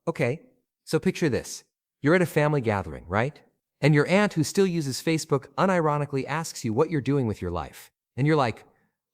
Okay, so picture this. You're at a family gathering, right? And your aunt, who still uses Facebook, unironically asks you what you're doing with your life. And you're like,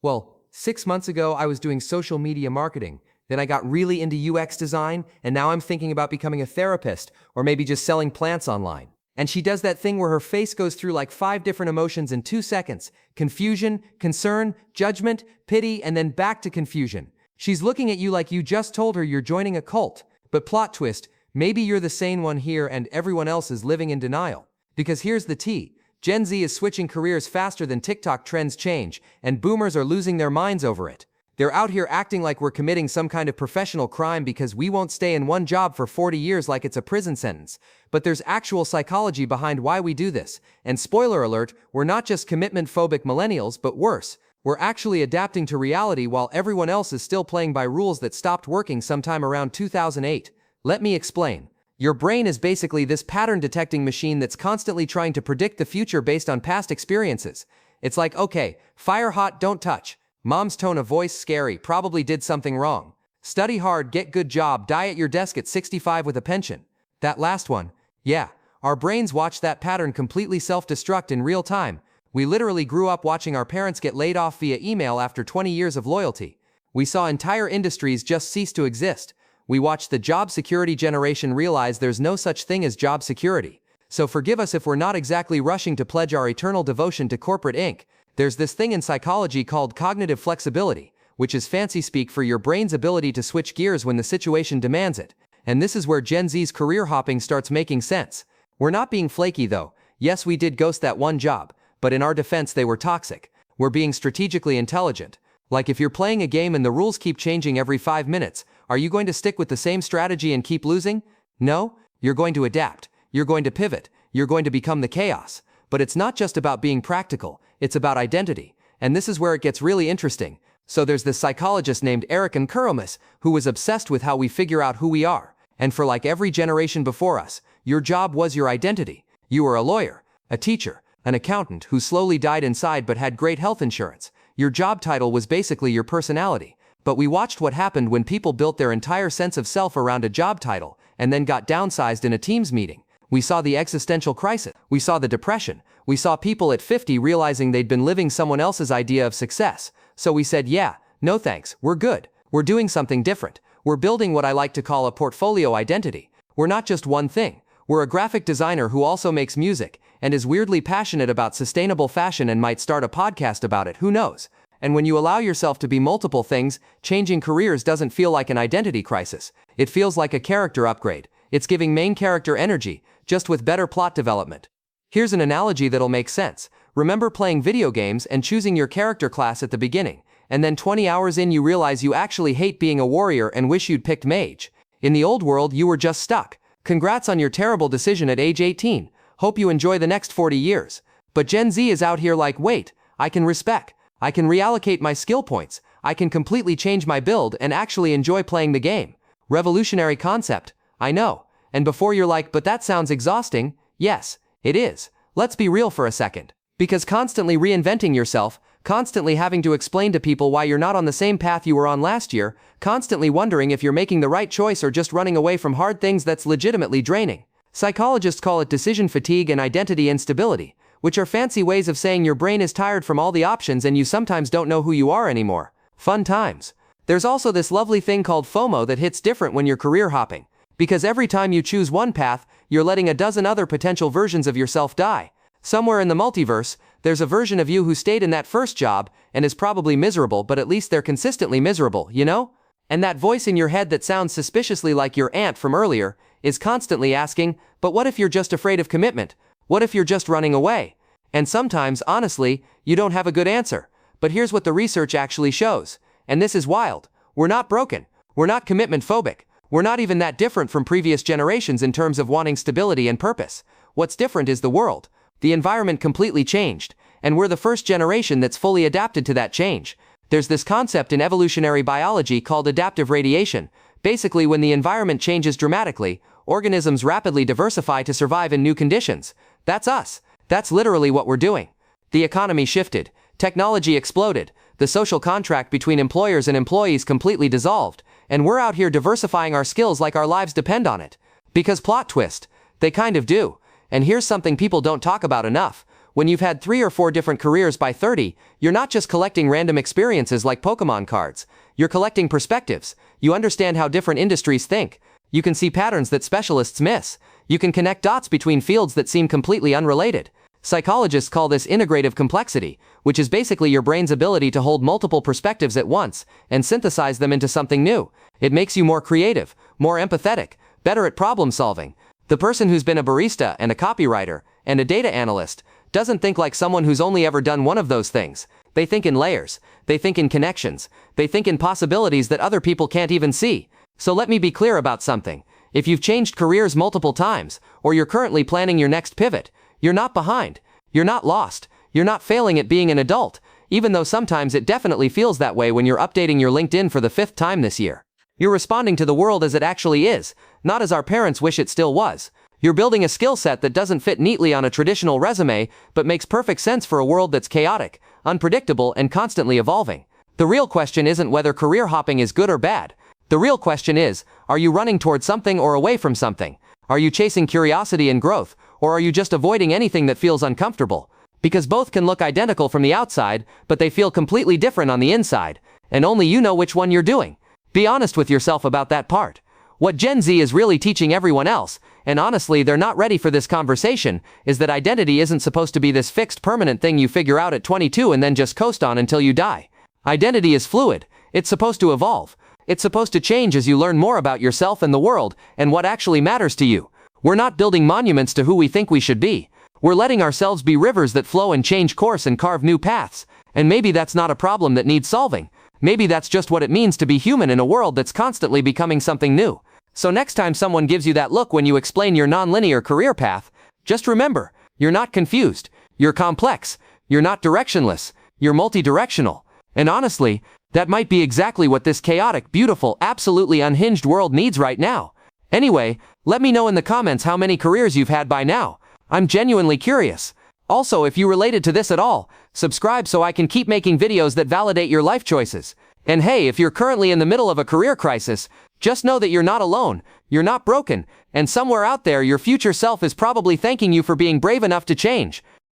well, 6 months ago I was doing social media marketing. Then I got really into UX design, and now I'm thinking about becoming a therapist, or maybe just selling plants online. And she does that thing where her face goes through like 5 different emotions in 2 seconds. Confusion, concern, judgment, pity, and then back to confusion. She's looking at you like you just told her you're joining a cult. But plot twist, maybe you're the sane one here and everyone else is living in denial. Because here's the tea. Gen Z is switching careers faster than TikTok trends change, and boomers are losing their minds over it. They're out here acting like we're committing some kind of professional crime because we won't stay in one job for 40 years like it's a prison sentence. But there's actual psychology behind why we do this. And spoiler alert, we're not just commitment-phobic millennials, but worse. We're actually adapting to reality while everyone else is still playing by rules that stopped working sometime around 2008. Let me explain. Your brain is basically this pattern-detecting machine that's constantly trying to predict the future based on past experiences. It's like, okay, fire hot, don't touch. Mom's tone of voice, scary, probably did something wrong. Study hard, get good job, die at your desk at 65 with a pension. That last one, yeah, our brains watch that pattern completely self-destruct in real time. We literally grew up watching our parents get laid off via email after 20 years of loyalty. We saw entire industries just cease to exist. We watched the job security generation realize there's no such thing as job security. So forgive us if we're not exactly rushing to pledge our eternal devotion to corporate Inc. There's this thing in psychology called cognitive flexibility, which is fancy speak for your brain's ability to switch gears when the situation demands it. And this is where Gen Z's career hopping starts making sense. We're not being flaky though. Yes, we did ghost that one job, but in our defense they were toxic. We're being strategically intelligent. Like if you're playing a game and the rules keep changing every 5 minutes, are you going to stick with the same strategy and keep losing? No, you're going to adapt. You're going to pivot. You're going to become the chaos. But it's not just about being practical, it's about identity. And this is where it gets really interesting. So there's this psychologist named Eric Kuromis who was obsessed with how we figure out who we are. And for like every generation before us, your job was your identity. You were a lawyer, a teacher, an accountant who slowly died inside but had great health insurance. Your job title was basically your personality. But we watched what happened when people built their entire sense of self around a job title and then got downsized in a Teams meeting. We saw the existential crisis. We saw the depression. We saw people at 50 realizing they'd been living someone else's idea of success. So we said, yeah, no thanks, we're good. We're doing something different. We're building what I like to call a portfolio identity. We're not just one thing. We're a graphic designer who also makes music and is weirdly passionate about sustainable fashion and might start a podcast about it, who knows? And when you allow yourself to be multiple things, changing careers doesn't feel like an identity crisis. It feels like a character upgrade. It's giving main character energy, just with better plot development. Here's an analogy that'll make sense. Remember playing video games and choosing your character class at the beginning, and then 20 hours in you realize you actually hate being a warrior and wish you'd picked mage. In the old world, you were just stuck. Congrats on your terrible decision at age 18. Hope you enjoy the next 40 years. But Gen Z is out here like, wait, I can respec. I can reallocate my skill points. I can completely change my build and actually enjoy playing the game. Revolutionary concept, I know. And before you're like, but that sounds exhausting, yes, it is. Let's be real for a second. Because constantly reinventing yourself, constantly having to explain to people why you're not on the same path you were on last year, constantly wondering if you're making the right choice or just running away from hard things, that's legitimately draining. Psychologists call it decision fatigue and identity instability, which are fancy ways of saying your brain is tired from all the options and you sometimes don't know who you are anymore. Fun times. There's also this lovely thing called FOMO that hits different when you're career hopping. Because every time you choose one path, you're letting a dozen other potential versions of yourself die. Somewhere in the multiverse, there's a version of you who stayed in that first job and is probably miserable, but at least they're consistently miserable, you know? And that voice in your head that sounds suspiciously like your aunt from earlier is constantly asking, but what if you're just afraid of commitment? What if you're just running away? And sometimes, honestly, you don't have a good answer. But here's what the research actually shows. And this is wild. We're not broken. We're not commitment phobic. We're not even that different from previous generations in terms of wanting stability and purpose. What's different is the world. The environment completely changed, and we're the first generation that's fully adapted to that change. There's this concept in evolutionary biology called adaptive radiation. Basically, when the environment changes dramatically, organisms rapidly diversify to survive in new conditions. That's us. That's literally what we're doing. The economy shifted. Technology exploded. The social contract between employers and employees completely dissolved. and we're out here diversifying our skills like our lives depend on it. Because plot twist, they kind of do. And here's something people don't talk about enough. When you've had 3 or 4 different careers by 30, you're not just collecting random experiences like Pokemon cards. You're collecting perspectives. You understand how different industries think. You can see patterns that specialists miss. You can connect dots between fields that seem completely unrelated. Psychologists call this integrative complexity, which is basically your brain's ability to hold multiple perspectives at once and synthesize them into something new. It makes you more creative, more empathetic, better at problem solving. The person who's been a barista and a copywriter and a data analyst doesn't think like someone who's only ever done one of those things. They think in layers. They think in connections. They think in possibilities that other people can't even see. So let me be clear about something. If you've changed careers multiple times, or you're currently planning your next pivot, you're not behind. You're not lost. You're not failing at being an adult, even though sometimes it definitely feels that way when you're updating your LinkedIn for the 5th time this year. You're responding to the world as it actually is, not as our parents wish it still was. You're building a skill set that doesn't fit neatly on a traditional resume, but makes perfect sense for a world that's chaotic, unpredictable, and constantly evolving. The real question isn't whether career hopping is good or bad. The real question is, are you running toward something or away from something? Are you chasing curiosity and growth, or are you just avoiding anything that feels uncomfortable? Because both can look identical from the outside, but they feel completely different on the inside, and only you know which one you're doing. Be honest with yourself about that part. What Gen Z is really teaching everyone else, and honestly they're not ready for this conversation, is that identity isn't supposed to be this fixed permanent thing you figure out at 22 and then just coast on until you die. Identity is fluid. It's supposed to evolve. It's supposed to change as you learn more about yourself and the world, and what actually matters to you. We're not building monuments to who we think we should be. We're letting ourselves be rivers that flow and change course and carve new paths. And maybe that's not a problem that needs solving. Maybe that's just what it means to be human in a world that's constantly becoming something new. So next time someone gives you that look when you explain your non-linear career path, just remember, you're not confused. You're complex. You're not directionless. You're multi-directional. And honestly, that might be exactly what this chaotic, beautiful, absolutely unhinged world needs right now. Anyway, let me know in the comments how many careers you've had by now. I'm genuinely curious. Also, if you related to this at all, subscribe so I can keep making videos that validate your life choices. And hey, if you're currently in the middle of a career crisis, just know that you're not alone, you're not broken, and somewhere out there your future self is probably thanking you for being brave enough to change.